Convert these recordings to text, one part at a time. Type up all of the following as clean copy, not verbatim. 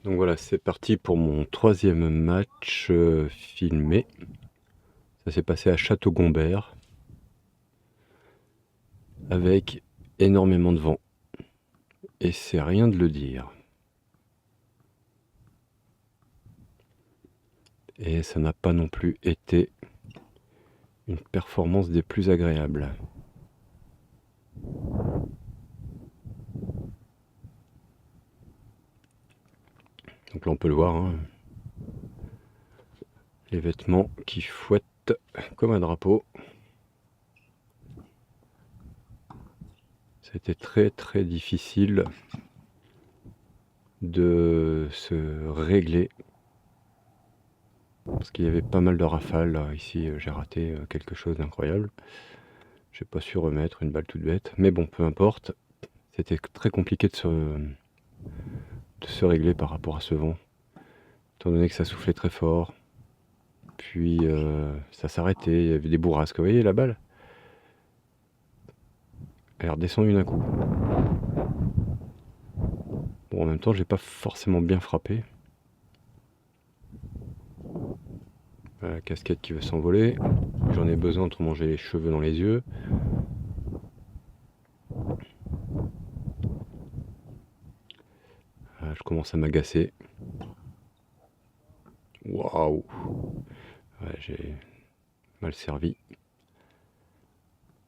Donc voilà, c'est parti pour mon troisième match filmé. Ça s'est passé à Château-Gombert avec énormément de vent. Et c'est rien de le dire. Et ça n'a pas non plus été une performance des plus agréables. Donc là on peut le voir, hein. Les vêtements qui fouettent comme un drapeau. Ça a été très très difficile de se régler parce qu'il y avait pas mal de rafales. Là, ici j'ai raté quelque chose d'incroyable. J'ai pas su remettre une balle toute bête, mais bon, peu importe. C'était très compliqué de se régler par rapport à ce vent, étant donné que ça soufflait très fort. Puis ça s'arrêtait, il y avait des bourrasques. Vous voyez la balle? Elle est redescendue d'un coup. Bon, en même temps, j'ai pas forcément bien frappé. La casquette qui veut s'envoler. J'en ai besoin, autrement j'ai les cheveux dans les yeux. Je commence à m'agacer. Waouh! Ouais, j'ai mal servi.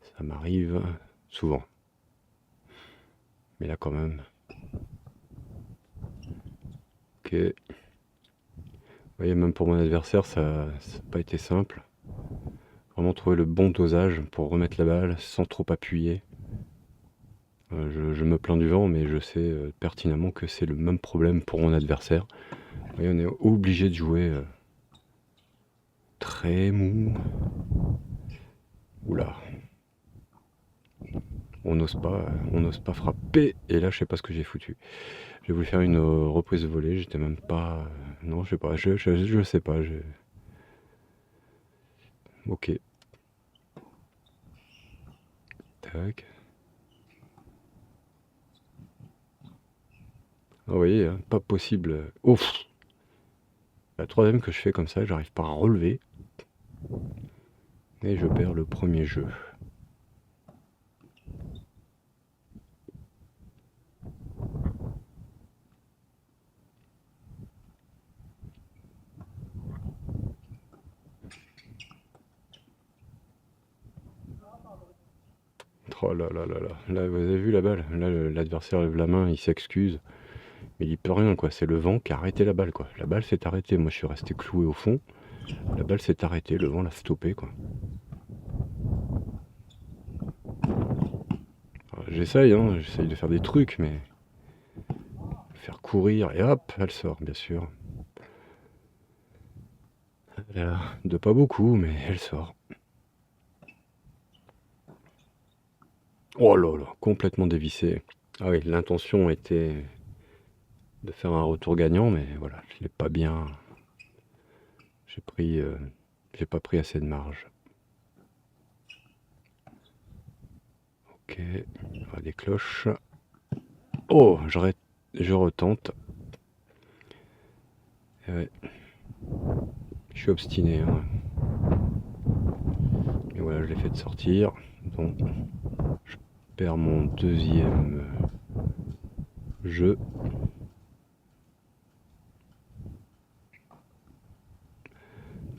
Ça m'arrive souvent. Mais là quand même. Ok. Vous voyez, même pour mon adversaire, ça n'a pas été simple. Vraiment trouver le bon dosage pour remettre la balle sans trop appuyer. Je me plains du vent, mais je sais pertinemment que c'est le même problème pour mon adversaire. Vous voyez, on est obligé de jouer très mou. Oula. On n'ose pas frapper. Et là, je sais pas ce que j'ai foutu. J'ai voulu faire une reprise de volée. J'étais même pas. Non, je sais pas. Je sais pas. Ok. Tac. Ah, vous voyez, hein, pas possible. Ouf. La troisième que je fais comme ça, j'arrive pas à relever. Et je perds le premier jeu. Oh là là là là. Là, vous avez vu la balle? Là, l'adversaire lève la main, il s'excuse. Mais il peut rien, quoi. C'est le vent qui a arrêté la balle, quoi. La balle s'est arrêtée. Moi, je suis resté cloué au fond. La balle s'est arrêtée. Le vent l'a stoppé, quoi. J'essaye, hein. J'essaye de faire des trucs, mais... Faire courir, et hop, elle sort, bien sûr. De pas beaucoup, mais elle sort. Oh là là, complètement dévissé. Ah oui, l'intention était de faire un retour gagnant, mais voilà, je l'ai pas bien... J'ai pas pris assez de marge. Ok, on va des cloches. Oh, je retente. Ouais. Je suis obstiné, hein. Et voilà, je l'ai fait de sortir. Donc, je perds mon deuxième jeu.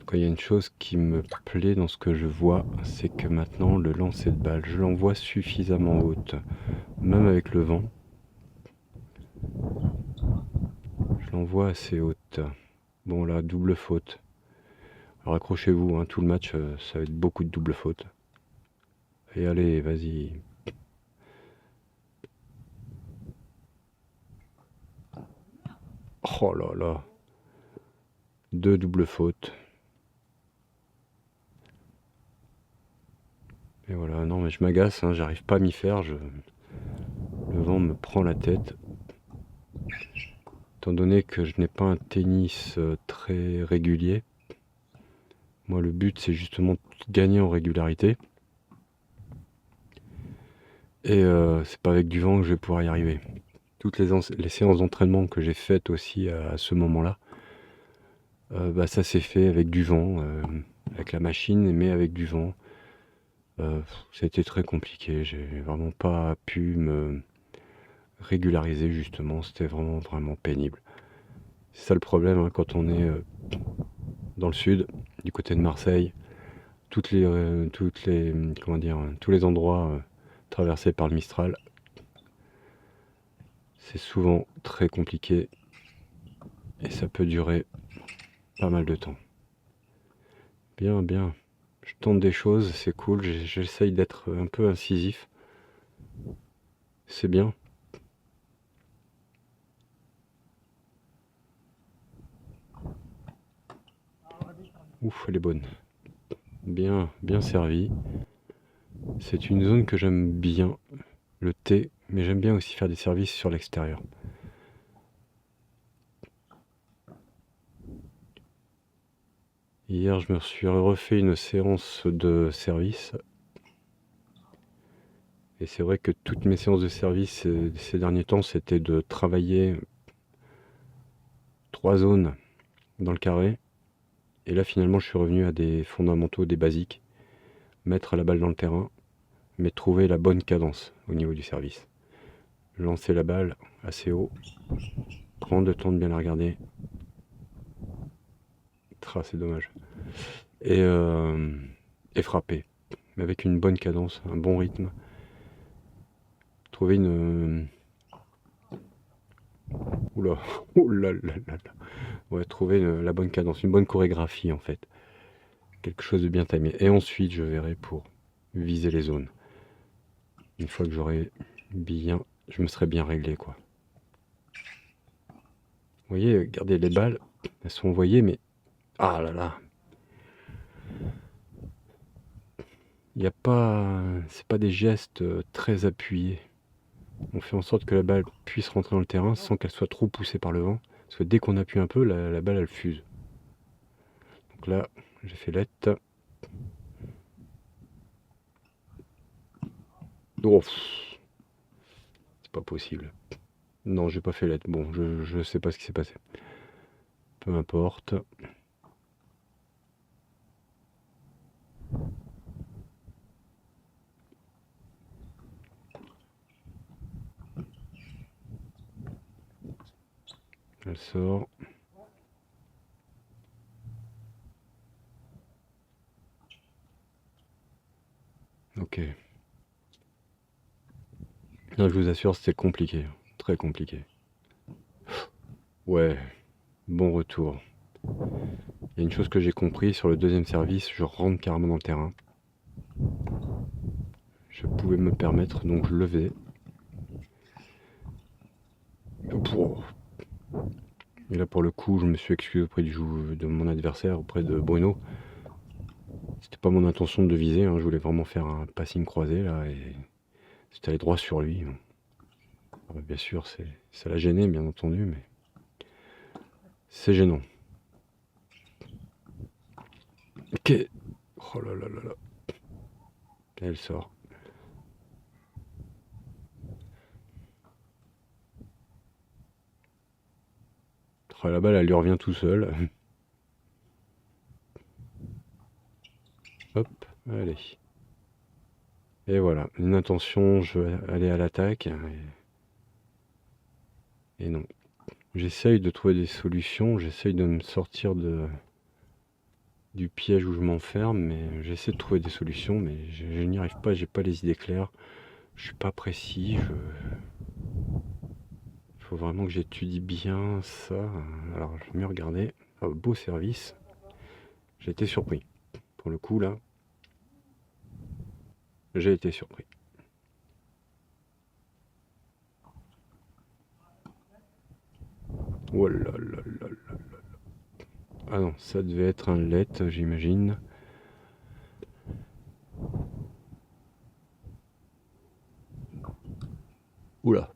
Quand il y a une chose qui me plaît dans ce que je vois, c'est que maintenant le lancer de balle, je l'envoie suffisamment haute, même avec le vent. Je l'envoie assez haute. Bon là, double faute. Alors accrochez-vous, hein, tout le match, ça va être beaucoup de double faute. Et allez, vas-y. Oh là là. Deux doubles fautes. Et voilà, non mais je m'agace, hein, j'arrive pas à m'y faire. Le vent me prend la tête. Étant donné que je n'ai pas un tennis très régulier, moi le but c'est justement de gagner en régularité. Et c'est pas avec du vent que je vais pouvoir y arriver. toutes les séances d'entraînement que j'ai faites aussi à ce moment-là, bah, ça s'est fait avec du vent, avec la machine, mais avec du vent. C'était très compliqué, j'ai vraiment pas pu me régulariser justement, c'était vraiment pénible. C'est ça le problème, hein, quand on est dans le sud, du côté de Marseille, comment dire, tous les endroits traversés par le Mistral, c'est souvent très compliqué et ça peut durer pas mal de temps. Bien, bien. Je tente des choses, c'est cool, j'essaye d'être un peu incisif. C'est bien. Ouf, elle est bonne. Bien, bien servie. C'est une zone que j'aime bien, le thé, mais j'aime bien aussi faire des services sur l'extérieur. Hier, je me suis refait une séance de service. Et c'est vrai que toutes mes séances de service ces derniers temps, c'était de travailler 3 zones dans le carré. Et là, finalement, je suis revenu à des fondamentaux, des basiques. Mettre la balle dans le terrain, mais trouver la bonne cadence au niveau du service. Lancer la balle assez haut, prendre le temps de bien la regarder. C'est dommage. Et frapper, mais avec une bonne cadence, un bon rythme. Trouver une... Oula, oula là là là. Ouais, trouver la bonne cadence, une bonne chorégraphie en fait. Quelque chose de bien timé. Et ensuite, je verrai pour viser les zones. Une fois que je me serais bien réglé quoi. Vous voyez, regardez les balles, elles sont envoyées, mais ah là là, il n'y a pas, c'est pas des gestes très appuyés. On fait en sorte que la balle puisse rentrer dans le terrain sans qu'elle soit trop poussée par le vent. Parce que dès qu'on appuie un peu, la balle elle fuse. Donc là, j'ai fait l'être. Oh, c'est pas possible. Non, j'ai pas fait l'être. Bon, je sais pas ce qui s'est passé. Peu importe. Elle sort. Ok. Là, je vous assure, c'était compliqué. Très compliqué. Ouais, bon retour. Il y a une chose que j'ai compris sur le deuxième service, je rentre carrément dans le terrain. Je pouvais me permettre, donc je le faisais. Et là, pour le coup, je me suis excusé auprès de mon adversaire, auprès de Bruno. C'était pas mon intention de viser, hein, je voulais vraiment faire un passing croisé là, et c'était allé droit sur lui. Alors, bien sûr, ça l'a gêné, bien entendu, mais c'est gênant. Ok. Oh là là là là. Elle sort. Oh, la balle, elle lui revient tout seul. Hop, allez. Et voilà, une intention, je vais aller à l'attaque. Et non. J'essaye de trouver des solutions, j'essaye de me sortir du piège où je m'enferme, mais j'essaie de trouver des solutions, mais je n'y arrive pas, j'ai pas les idées claires, je suis pas précis, il faut vraiment que j'étudie bien ça. Alors je vais mieux regarder. Oh, beau service. J'ai été surpris. Pour le coup là, j'ai été surpris. Oh là là là là là. Ah non, ça devait être un let, j'imagine. Oula.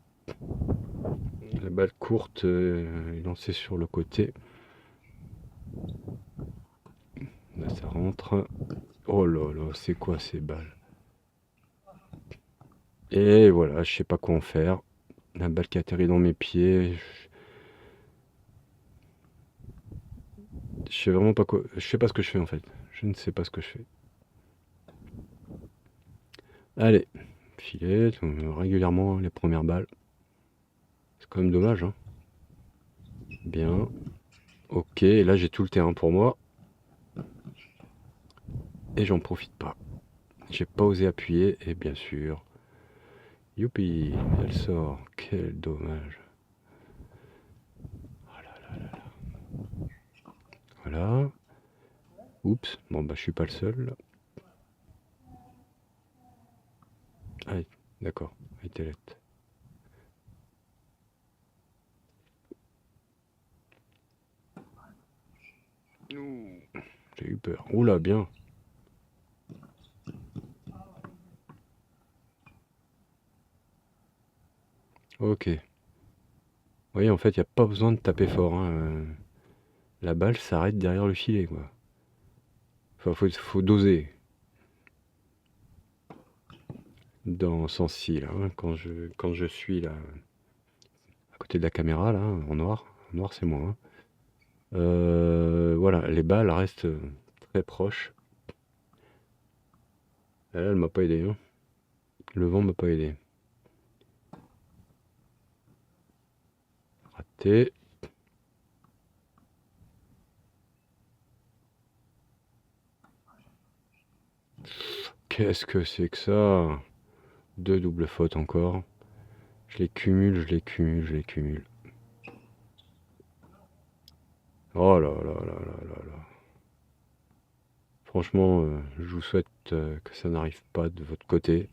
La balle courte est lancée sur le côté. Là ça rentre. Oh là là, c'est quoi ces balles? Et voilà, je sais pas quoi en faire. La balle qui atterrit dans mes pieds. Je sais vraiment pas quoi. Je sais pas ce que je fais en fait. Je ne sais pas ce que je fais. Allez, filet, régulièrement les premières balles. C'est quand même dommage, hein. Bien. Ok, et là j'ai tout le terrain pour moi. Et j'en profite pas. J'ai pas osé appuyer, et bien sûr. Youpi, elle sort. Quel dommage. Oh là là là là. Voilà. Oups, bon bah je suis pas le seul. Ah, d'accord, Telette. J'ai eu peur. Oula, bien. Ok. Vous voyez, en fait, il n'y a pas besoin de taper fort, hein. La balle s'arrête derrière le filet, quoi. Enfin, faut doser. Dans ce sens-ci, là, hein, quand je suis là, à côté de la caméra, là, en noir. En noir, c'est moi, hein. Voilà, les balles restent très proches. Elle m'a pas aidé, hein. Le vent m'a pas aidé. Raté. Qu'est-ce que c'est que ça? Deux doubles fautes encore. Je les cumule, je les cumule, je les cumule. Oh là là là là là là. Franchement, je vous souhaite que ça n'arrive pas de votre côté,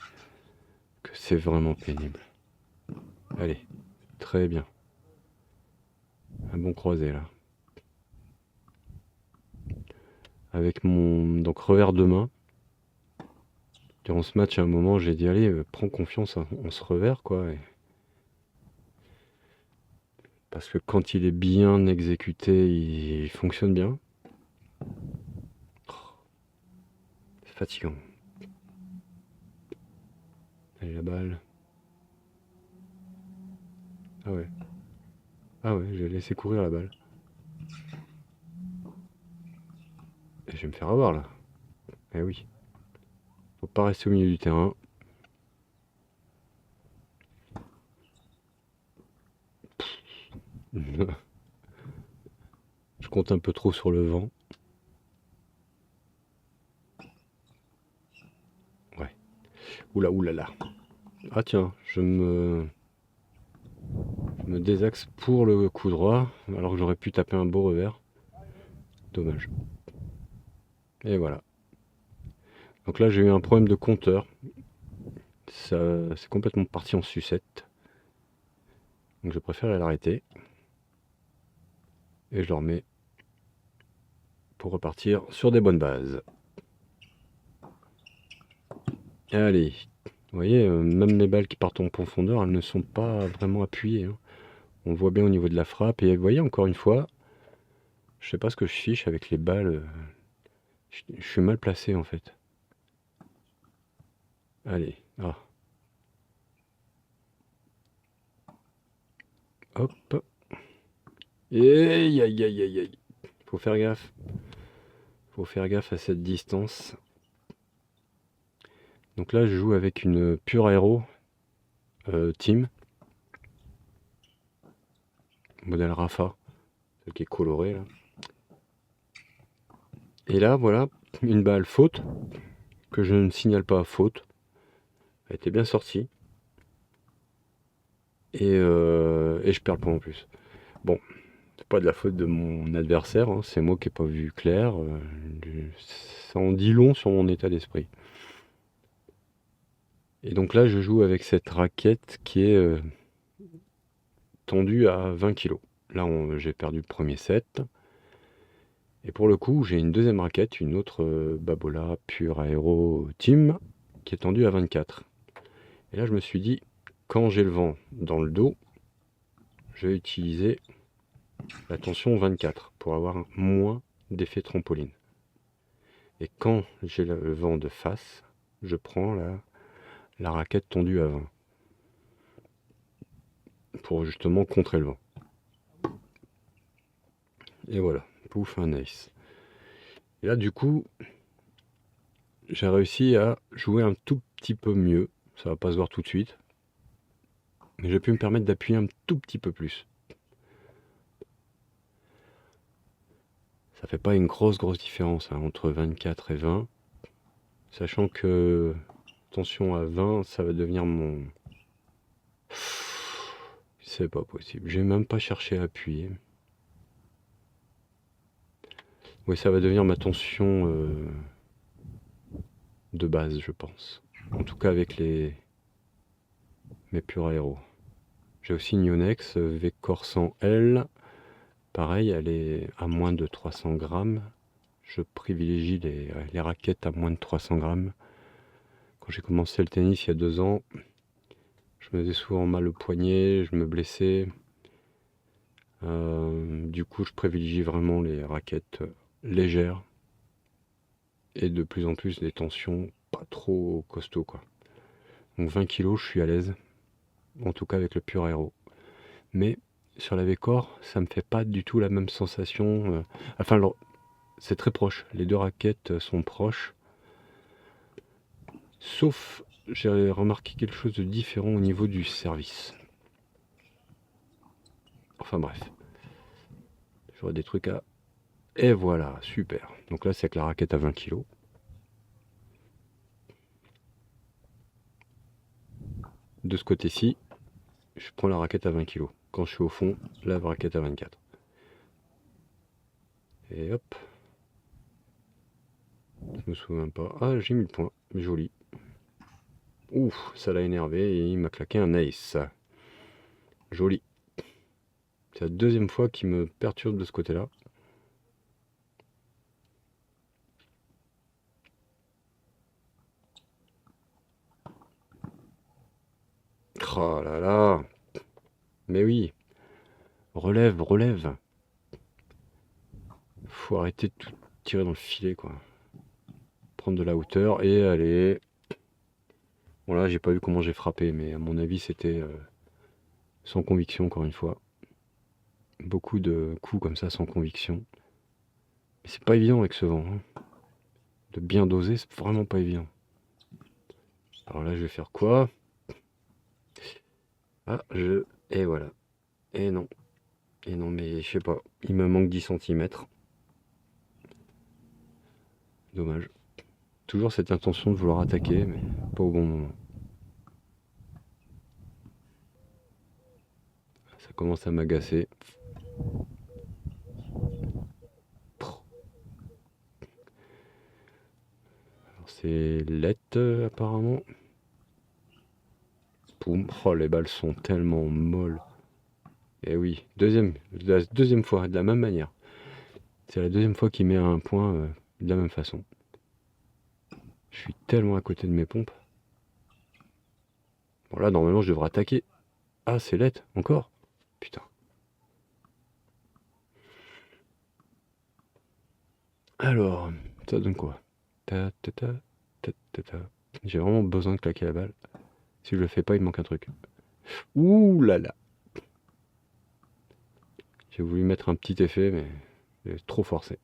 que c'est vraiment pénible. Allez, très bien. Un bon croisé là. Avec mon donc revers de main. Durant ce match, à un moment, j'ai dit allez, prends confiance, hein, on se revers quoi. Parce que quand il est bien exécuté, il fonctionne bien. C'est fatigant. Allez, la balle. Ah ouais. Ah ouais, j'ai laissé courir la balle. Et je vais me faire avoir là. Eh oui. Faut pas rester au milieu du terrain. Je compte un peu trop sur le vent. Ouais. Oula, oulala. Ah tiens, je me désaxe pour le coup droit, alors que j'aurais pu taper un beau revers. Dommage. Et voilà. Donc là, j'ai eu un problème de compteur. Ça, c'est complètement parti en sucette. Donc je préfère l'arrêter. Et je le remets pour repartir sur des bonnes bases. Allez. Vous voyez, même les balles qui partent en profondeur, elles ne sont pas vraiment appuyées, hein. On voit bien au niveau de la frappe. Et vous voyez, encore une fois, je sais pas ce que je fiche avec les balles. Je suis mal placé en fait. Allez. Ah. Hop. Et aïe aïe aïe aïe aïe. Faut faire gaffe. Faut faire gaffe à cette distance. Donc là, je joue avec une Pure Aero Team. Modèle Rafa. Celle qui est colorée là. Et là, voilà, une balle faute. Que je ne signale pas faute. Elle était bien sortie. Et je perds le point en plus. Bon, c'est pas de la faute de mon adversaire, hein, c'est moi qui n'ai pas vu clair. Ça en dit long sur mon état d'esprit. Et donc là, je joue avec cette raquette qui est tendue à 20 kg. Là, j'ai perdu le premier set. Et pour le coup, j'ai une deuxième raquette, une autre Babola Pure Aero Team, qui est tendue à 24. Et là, je me suis dit, quand j'ai le vent dans le dos, je vais utiliser la tension 24 pour avoir moins d'effet trampoline. Et quand j'ai le vent de face, je prends la raquette tendue à 20. pour justement contrer le vent. Et voilà, pouf, un ace. Et là, du coup, j'ai réussi à jouer un tout petit peu mieux. Ça va pas se voir tout de suite. Mais j'ai pu me permettre d'appuyer un tout petit peu plus. Ça fait pas une grosse différence hein, entre 24 et 20. Sachant que, attention à 20, ça va devenir mon... C'est pas possible. J'ai même pas cherché à appuyer. Oui, ça va devenir ma tension de base, je pense. En tout cas avec mes purs aéros. J'ai aussi une Yonex V-Core 100L. Pareil, elle est à moins de 300 grammes. Je privilégie les raquettes à moins de 300 grammes. Quand j'ai commencé le tennis il y a 2 ans, je me faisais souvent mal au poignet, je me blessais. Du coup, je privilégie vraiment les raquettes légères et de plus en plus des tensions pas trop costauds, quoi. Donc 20 kg, je suis à l'aise, en tout cas avec le pur aéro. Mais sur la V-Core, ça me fait pas du tout la même sensation. Enfin, c'est très proche. Les deux raquettes sont proches. Sauf, j'ai remarqué quelque chose de différent au niveau du service. Enfin bref. J'aurais des trucs à... Et voilà, super. Donc là, c'est avec la raquette à 20 kg. De ce côté-ci, je prends la raquette à 20 kg. Quand je suis au fond, la raquette à 24. Et hop. Je me souviens pas. Ah, j'ai mis le point. Joli. Ouf, ça l'a énervé et il m'a claqué un ace. Joli. C'est la deuxième fois qu'il me perturbe de ce côté-là. Oh là là. Mais oui. Relève, relève. Faut arrêter de tout tirer dans le filet, quoi. Prendre de la hauteur et aller... Bon là, j'ai pas vu comment j'ai frappé, mais à mon avis, c'était sans conviction, encore une fois. Beaucoup de coups comme ça, sans conviction. Mais c'est pas évident avec ce vent. Hein. De bien doser, c'est vraiment pas évident. Alors là, je vais faire quoi? Ah, Et voilà. Et non. Et non, mais je sais pas. Il me manque 10 cm. Dommage. Toujours cette intention de vouloir attaquer, mais pas au bon moment. Ça commence à m'agacer. C'est lett apparemment. Poum. Oh, les balles sont tellement molles. Et oui, la deuxième fois, de la même manière. C'est la deuxième fois qu'il met un point de la même façon. Je suis tellement à côté de mes pompes. Bon là, normalement, je devrais attaquer. Ah, c'est lett, encore. Putain. Alors, ça donne quoi? Ta, ta, ta, ta, ta, ta. J'ai vraiment besoin de claquer la balle. Si je le fais pas, il me manque un truc. Ouh là là. J'ai voulu mettre un petit effet, mais j'ai trop forcé.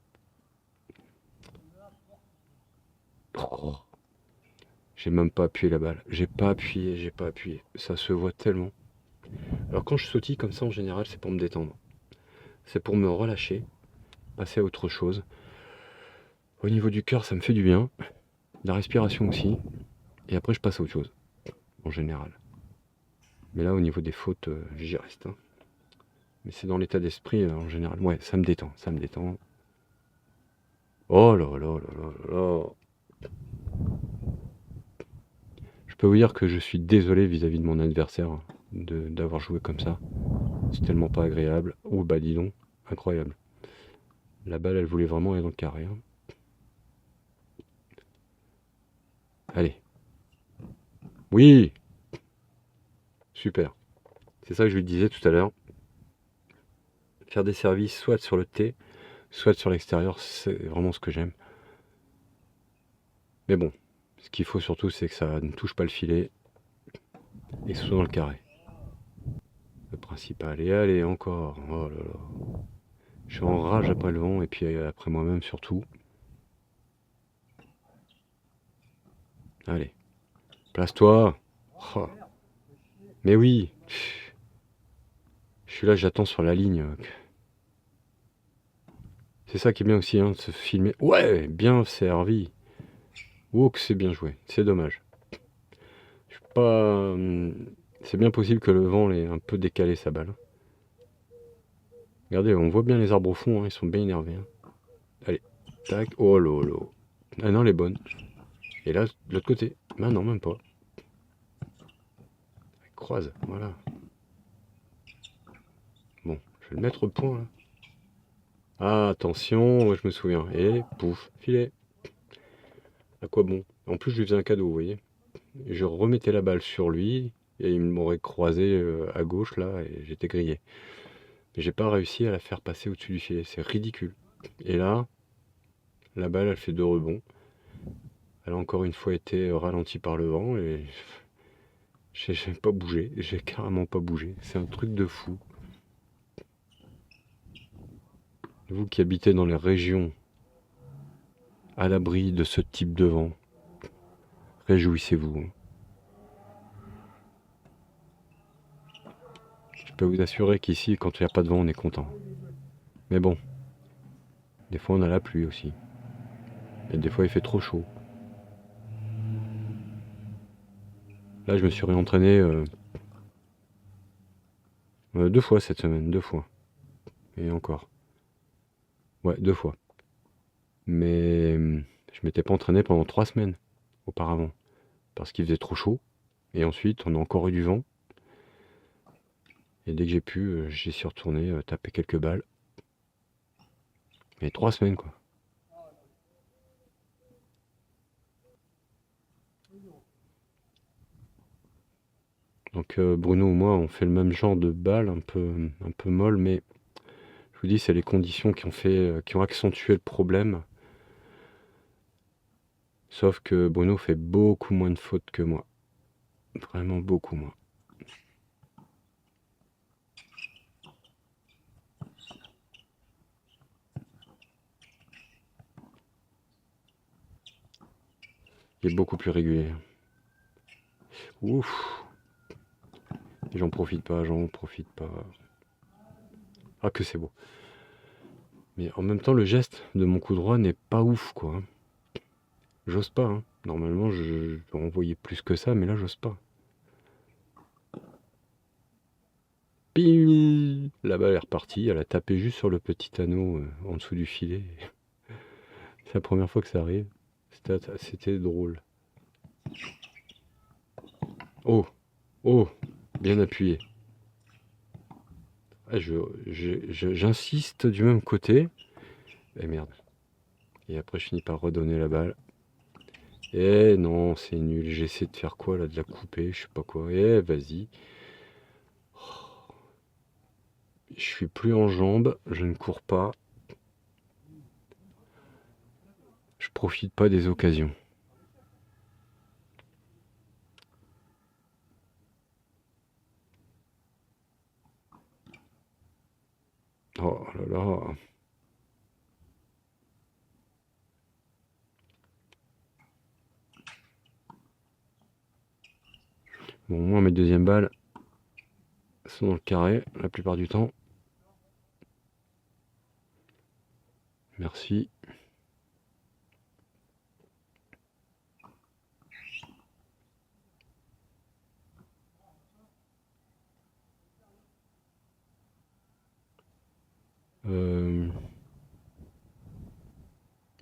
Oh. J'ai même pas appuyé la balle. J'ai pas appuyé. Ça se voit tellement. Alors quand je sautille comme ça, en général, c'est pour me détendre. C'est pour me relâcher, passer à autre chose. Au niveau du cœur, ça me fait du bien. La respiration aussi. Et après, je passe à autre chose, en général. Mais là, au niveau des fautes, j'y reste. Hein. Mais c'est dans l'état d'esprit, en général. Ouais, ça me détend, ça me détend. Oh là là là là là là. Je peux vous dire que je suis désolé vis-à-vis de mon adversaire d'avoir joué comme ça. C'est tellement pas agréable. Oh bah dis donc, incroyable. La balle, elle voulait vraiment aller dans le carré. Hein. Allez. Oui. Super. C'est ça que je lui disais tout à l'heure. Faire des services soit sur le T, soit sur l'extérieur, c'est vraiment ce que j'aime. Mais bon, ce qu'il faut surtout, c'est que ça ne touche pas le filet et que ce soit dans le carré. le principal. Et allez, encore. Oh là là. Je suis en rage après le vent et puis après moi-même surtout. Allez, place-toi. Oh. Mais oui. Je suis là, j'attends sur la ligne. C'est ça qui est bien aussi, hein, de se filmer. Ouais, bien servi. Oh, que c'est bien joué. C'est dommage. Je suis pas... C'est bien possible que le vent l'ait un peu décalé sa balle. Regardez, on voit bien les arbres au fond, hein, ils sont bien énervés. Hein. Allez, tac. Oh lolo. Ah non, elle est bonne. Et là, de l'autre côté. Ah non, même pas. Elle croise, voilà. Bon, je vais le mettre au point, là. Ah, attention, ouais, je me souviens. Et pouf, filet. À quoi bon? En plus, je lui faisais un cadeau, vous voyez. Je remettais la balle sur lui, et il m'aurait croisé à gauche, là, et j'étais grillé. Mais j'ai pas réussi à la faire passer au-dessus du filet, c'est ridicule. Et là, la balle, elle fait 2 rebonds. Elle a encore une fois été ralentie par le vent, et j'ai pas bougé, j'ai carrément pas bougé. C'est un truc de fou. Vous qui habitez dans les régions à l'abri de ce type de vent, réjouissez-vous. Je peux vous assurer qu'ici, quand il n'y a pas de vent, on est content. Mais bon, des fois on a la pluie aussi. Et des fois il fait trop chaud. Là, je me suis réentraîné 2 fois cette semaine, 2 fois. Et encore. Ouais, 2 fois. Mais je m'étais pas entraîné pendant 3 semaines auparavant. Parce qu'il faisait trop chaud. Et ensuite, on a encore eu du vent. Et dès que j'ai pu, j'y suis retourné taper quelques balles. Mais 3 semaines, quoi. Donc Bruno ou moi, on fait le même genre de balle, un peu molle, mais je vous dis, c'est les conditions qui ont accentué le problème. Sauf que Bruno fait beaucoup moins de fautes que moi. Vraiment beaucoup moins. Il est beaucoup plus régulier. Ouf. Et j'en profite pas. Ah que c'est beau. Mais en même temps, le geste de mon coup droit n'est pas ouf, quoi. J'ose pas, hein. Normalement, je peux envoyer plus que ça, mais là, j'ose pas. Ping. La balle est repartie. Elle a tapé juste sur le petit anneau en dessous du filet. C'est la première fois que ça arrive. C'était drôle. Oh, oh, bien appuyé. Ah, j'insiste du même côté. Et merde. Et après, je finis par redonner la balle. Eh non, c'est nul. J'essaie de faire quoi là? De la couper, je sais pas quoi. Eh, vas-y. Je suis plus en jambes, je ne cours pas. Je profite pas des occasions. Oh là là. Bon, moi, mes deuxièmes balles sont dans le carré la plupart du temps. Merci.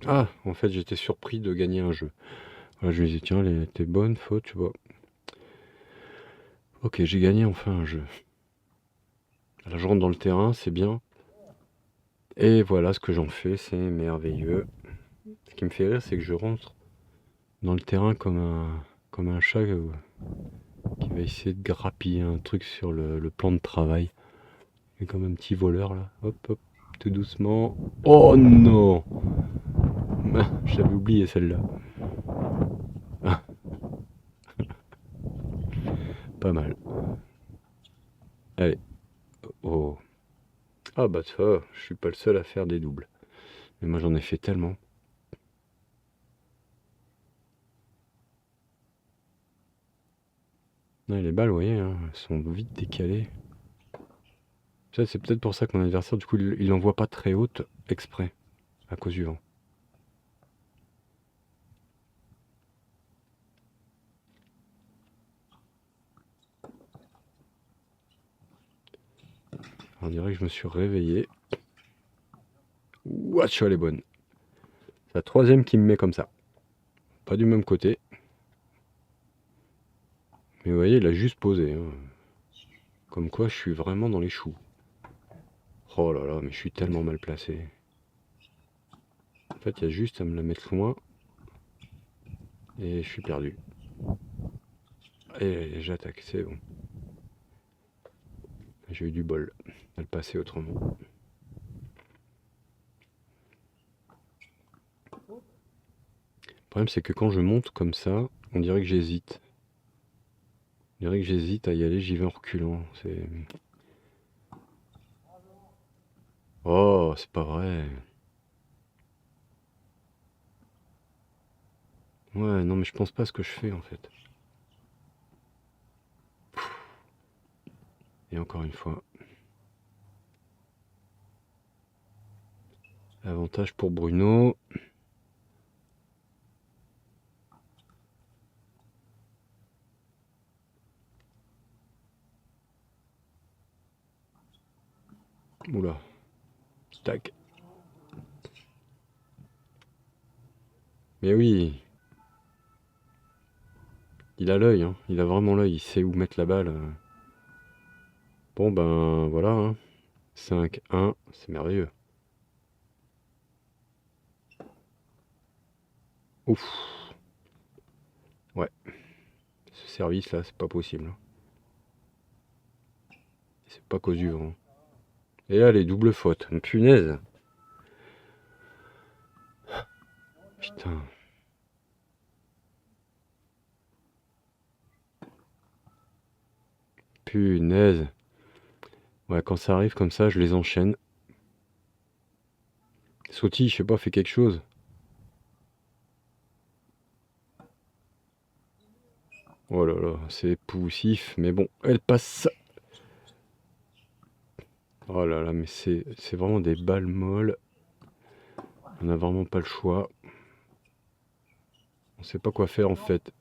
Ah, en fait, j'étais surpris de gagner un jeu. Voilà, je me disais, tiens, t'es bonne, faute, tu vois. Ok, j'ai gagné enfin un jeu. Là, je rentre dans le terrain, c'est bien. Et voilà ce que j'en fais, c'est merveilleux. Ce qui me fait rire, c'est que je rentre dans le terrain comme un chat qui va essayer de grappiller un truc sur le plan de travail. Et comme un petit voleur là. Hop, hop, tout doucement. Oh non! J'avais oublié celle-là. Ah, pas mal. Allez. Oh. Ah bah ça, je suis pas le seul à faire des doubles. Mais moi j'en ai fait tellement. Ouais, les balles, vous voyez, hein, elles sont vite décalées. Ça, c'est peut-être pour ça que mon adversaire, du coup, il l'envoie pas très haute exprès, à cause du vent. On dirait que je me suis réveillé. Ouah, elle est bonne. C'est la troisième qui me met comme ça. Pas du même côté. Mais vous voyez, il a juste posé, hein. Comme quoi, je suis vraiment dans les choux. Oh là là, mais je suis tellement mal placé. En fait, il y a juste à me la mettre loin. Et je suis perdu. Et j'attaque, c'est bon. J'ai eu du bol. À le passer autrement. Le problème, c'est que quand je monte comme ça, on dirait que j'hésite. On dirait que j'hésite à y aller, j'y vais en reculant. C'est... Oh, c'est pas vrai. Ouais, non, mais je pense pas à ce que je fais en fait. Et encore une fois, avantage pour Bruno. Oula, tac. Mais oui, il a l'œil, hein. Il a vraiment l'œil, il sait où mettre la balle. Bon ben voilà, hein. 5-1, c'est merveilleux. Ouf, ouais, ce service là, c'est pas possible, hein. C'est pas cause du vent. Et là, les doubles fautes, punaise. Putain. Punaise. Ouais, quand ça arrive comme ça, je les enchaîne. Sauti, je sais pas, fait quelque chose. Oh là là, c'est poussif, mais bon, elle passe. Oh là là, mais c'est vraiment des balles molles. On n'a vraiment pas le choix. On sait pas quoi faire en fait.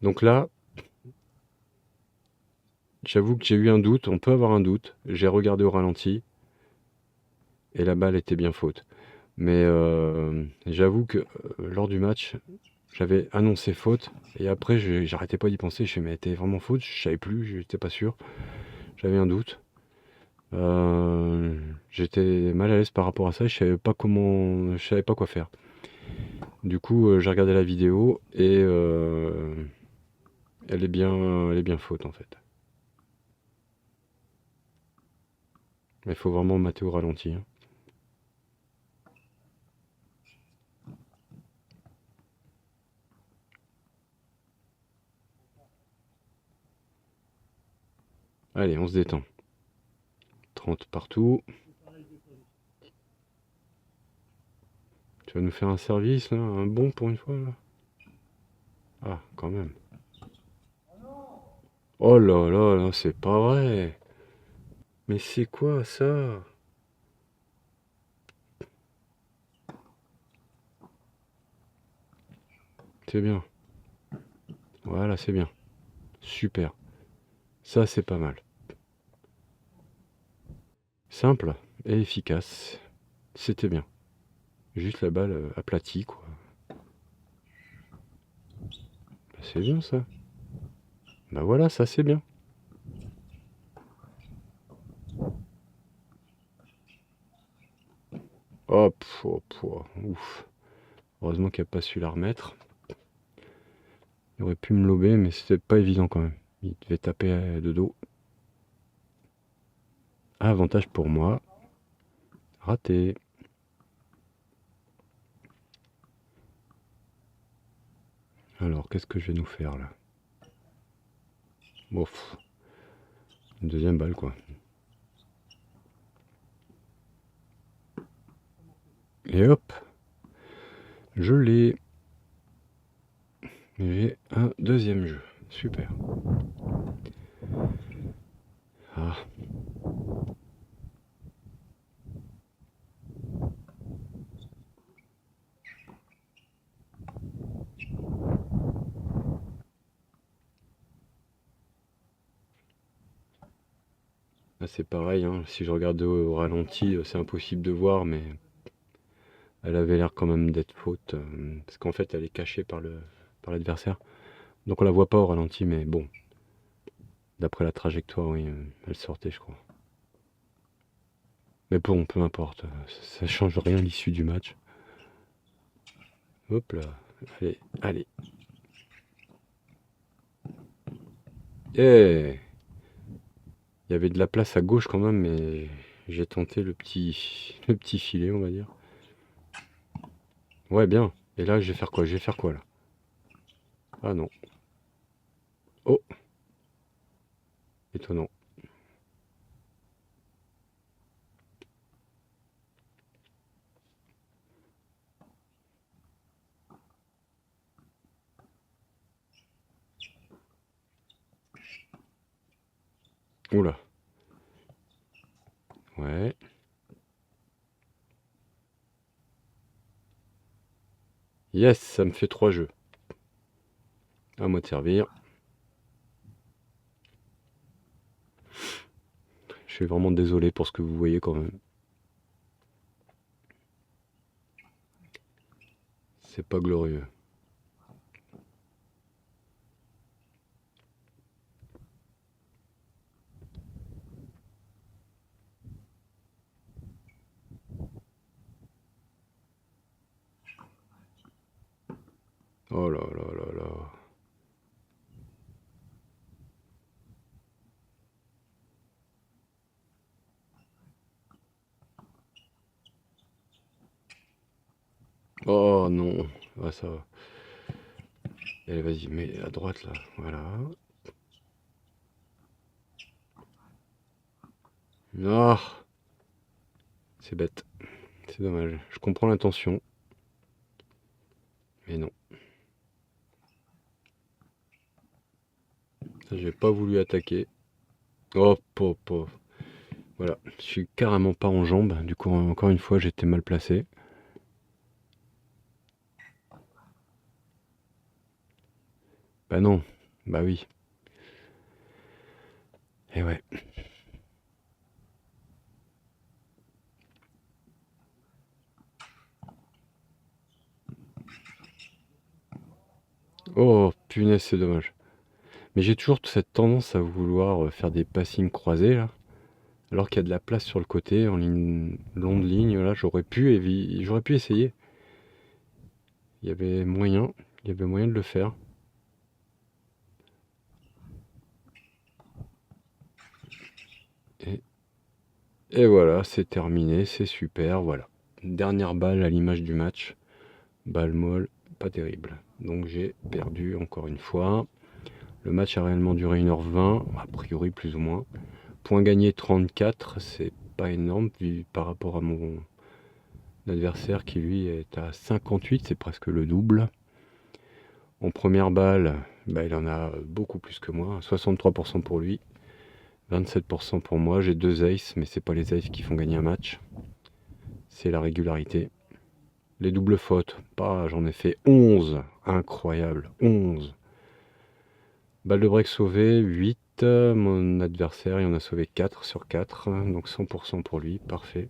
Donc là, j'avoue que j'ai eu un doute, on peut avoir un doute. J'ai regardé au ralenti et la balle était bien faute. Mais j'avoue que lors du match, j'avais annoncé faute et après j'arrêtais pas d'y penser. Je me suis dit, mais elle était vraiment faute, je savais plus, j'étais pas sûr. J'avais un doute. J'étais mal à l'aise par rapport à ça, je savais pas quoi faire. Du coup, j'ai regardé la vidéo et elle est bien faute en fait. Mais il faut vraiment mater au ralenti, hein. Allez, on se détend. 30 partout. Tu vas nous faire un service là, un bon pour une fois là. Ah, quand même. Oh là là, là, c'est pas vrai. Mais c'est quoi ça? C'est bien. Voilà, c'est bien. Super. Ça, c'est pas mal. Simple et efficace. C'était bien. Juste la balle aplatie, quoi. Bah, c'est bien ça. Bah voilà, ça c'est bien. Hop, hop, hop, ouf. Heureusement qu'il n'a pas su la remettre. Il aurait pu me lober, mais c'était pas évident quand même. Il devait taper de dos. Avantage pour moi. Raté. Alors, qu'est-ce que je vais nous faire là? Bon, une deuxième balle quoi. Et hop, je l'ai. J'ai un deuxième jeu. Super. Ah. Là, c'est pareil, hein. Si je regarde au ralenti, c'est impossible de voir, mais elle avait l'air quand même d'être faute, parce qu'en fait, elle est cachée par l'adversaire. Donc on la voit pas au ralenti, mais bon, d'après la trajectoire, oui, elle sortait, je crois. Mais bon, peu importe, ça change rien à l'issue du match. Hop là, allez, allez. Eh, il y avait de la place à gauche quand même, mais j'ai tenté le petit filet, on va dire. Ouais, bien. Et là, je vais faire quoi? Je vais faire quoi là? Ah non. Oh, étonnant. Oula. Ouais. Yes, ça me fait 3 jeux. À moi de servir. Je suis vraiment désolé pour ce que vous voyez quand même. C'est pas glorieux. Oh là là là là. Oh non. Ah ça va. Allez, vas-y, mets à droite là. Voilà. Ah, c'est bête. C'est dommage. Je comprends l'intention. Mais non. Ça, j'ai pas voulu attaquer. Oh, pauvre. Voilà. Je suis carrément pas en jambe. Du coup, encore une fois, j'étais mal placé. Bah non. Bah oui. Et ouais. Oh, punaise, c'est dommage. Mais j'ai toujours cette tendance à vouloir faire des passings croisés là. Alors qu'il y a de la place sur le côté, en ligne, longue ligne, là, j'aurais pu essayer. Il y avait moyen de le faire. Et, et voilà, c'est terminé, c'est super, voilà. Dernière balle à l'image du match. Balle molle, pas terrible. Donc j'ai perdu encore une fois. Le match a réellement duré 1h20, a priori plus ou moins. Point gagné 34, c'est pas énorme vu par rapport à mon adversaire qui lui est à 58, c'est presque le double. En première balle, bah, il en a beaucoup plus que moi, 63% pour lui, 27% pour moi. J'ai 2 aces, mais c'est pas les aces qui font gagner un match, c'est la régularité. Les doubles fautes, j'en ai fait 11, incroyable, 11. Balle de break sauvée, 8. Mon adversaire, il en a sauvé 4 sur 4, donc 100% pour lui, parfait.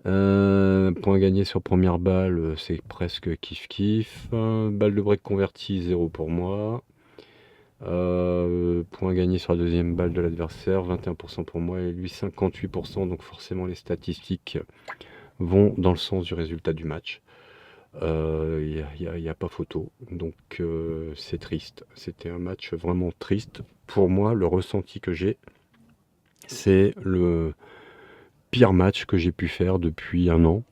Point gagné sur première balle, c'est presque kiff-kiff. Balle de break convertie, 0 pour moi. Point gagné sur la deuxième balle de l'adversaire, 21% pour moi et lui 58%. Donc forcément les statistiques vont dans le sens du résultat du match. Il n'y a pas photo. Donc c'est triste. C'était un match vraiment triste. Pour moi, le ressenti que j'ai, c'est le pire match que j'ai pu faire depuis un an.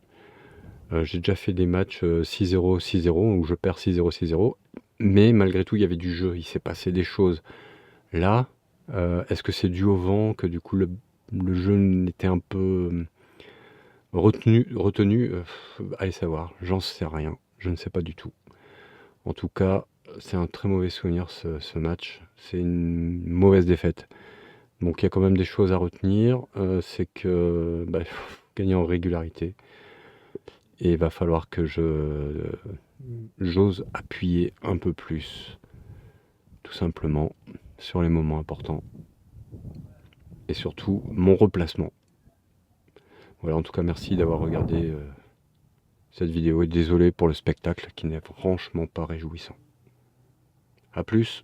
J'ai déjà fait des matchs 6-0, 6-0 où je perds 6-0, 6-0. Mais malgré tout, il y avait du jeu, il s'est passé des choses. Là, est-ce que c'est dû au vent que du coup le jeu était un peu retenu? Allez savoir, j'en sais rien, je ne sais pas du tout. En tout cas, c'est un très mauvais souvenir ce match, c'est une mauvaise défaite. Donc il y a quand même des choses à retenir, c'est que, il faut gagner en régularité et il va falloir que j'ose appuyer un peu plus, tout simplement, sur les moments importants et surtout mon replacement. Voilà, en tout cas, merci d'avoir regardé cette vidéo et désolé pour le spectacle qui n'est franchement pas réjouissant. A plus.